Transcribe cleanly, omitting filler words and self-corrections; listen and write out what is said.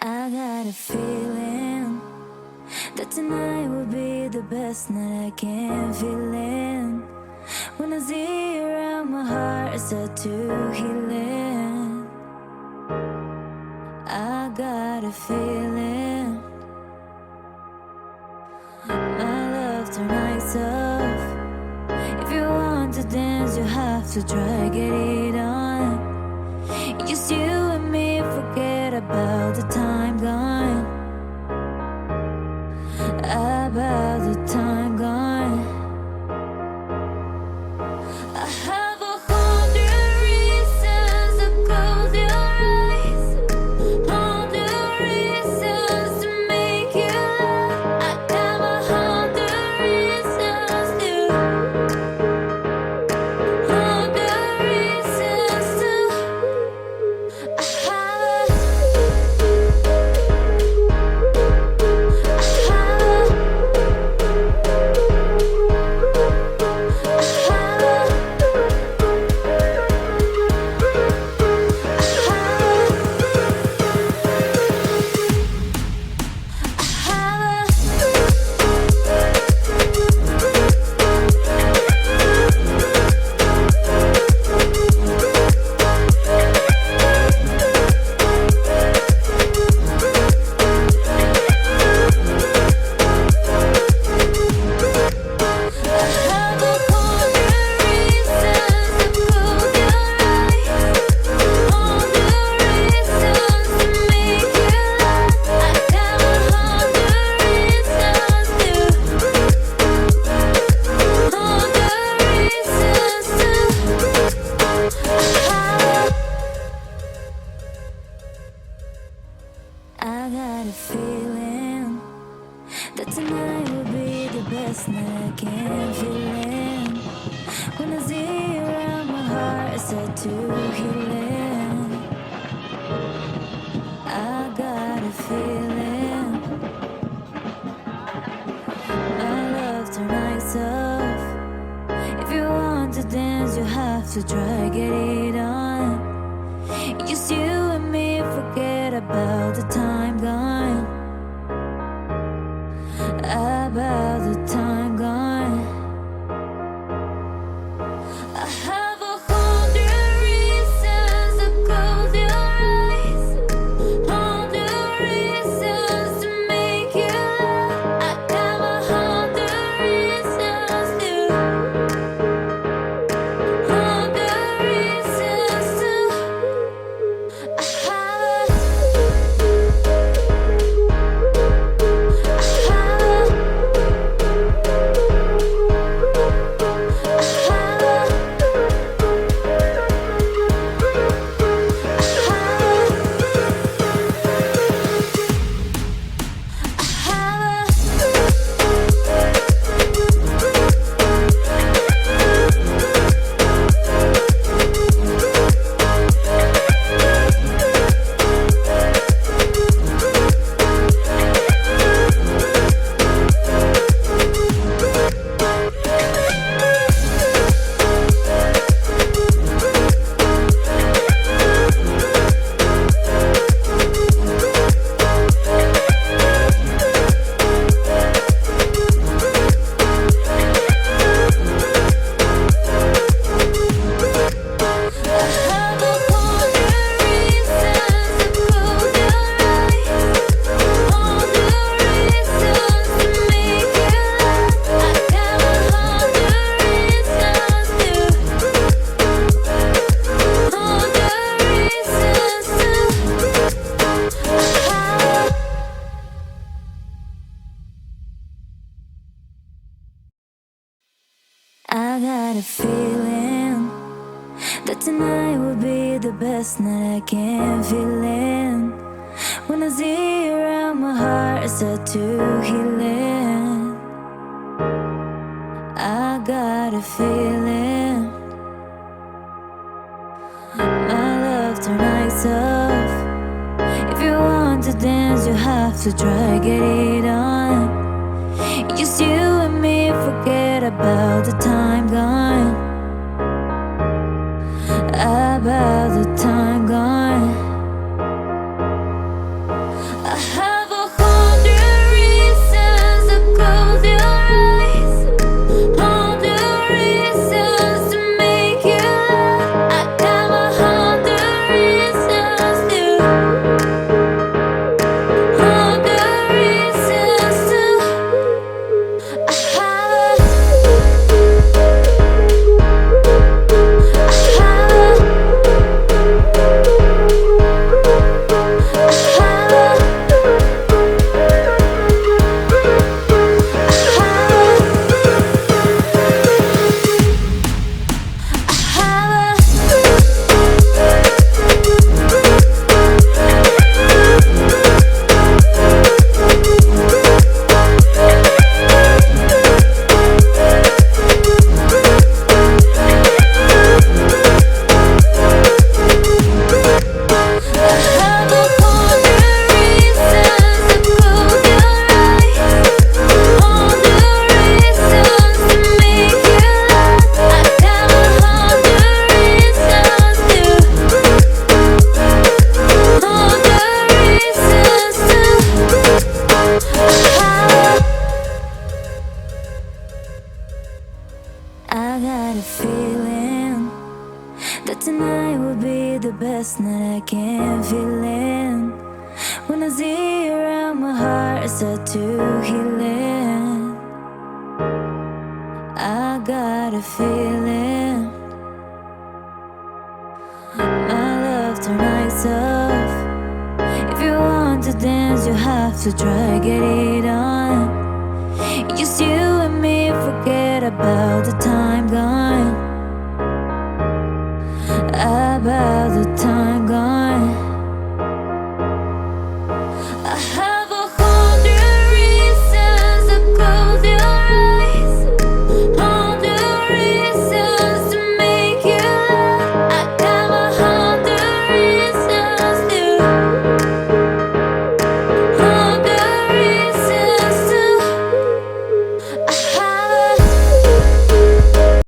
I got a feeling that tonight will be the best night I can feel in. When I see you around, my heart is set to healing. I got a feeling my love tonight's off. If you want to dance, you have to try get it on. Just you and me, forget about the time gone. About the time gone. I have 100 reasons to close your eyes, 100 reasons to make you laugh. I got 100 reasons to, 100 reasons to. I have I got a feeling that tonight will be the best night I can feel in. When I see you around, my heart is set to healing. I got a feeling my love tonight's off. If you want to dance, you have to try get it on. Just you and me, forget about the time gone. About the time gone. I have 100 reasons to close your eyes, 100 reasons to make you laugh. I got 100 reasons to, 100 reasons to. I have I got a feeling that tonight will be the best night I can feel in. When I see you around, my heart is set to healing. I got a feeling my love tonight's off. If you want to dance, you have to try get it on. Just you and me, forget about the time gone. About the time gone. I have 100 reasons to close your eyes, 100 reasons to make you laugh. I got 100 reasons to, 100 reasons to. I have I got a feeling that tonight will be the best night I can feel in. When I see you around, my heart starts to healing. I got a feeling my love tonight's off. If you want to dance, you have to try get it on. Just you and me, forget about the time gone.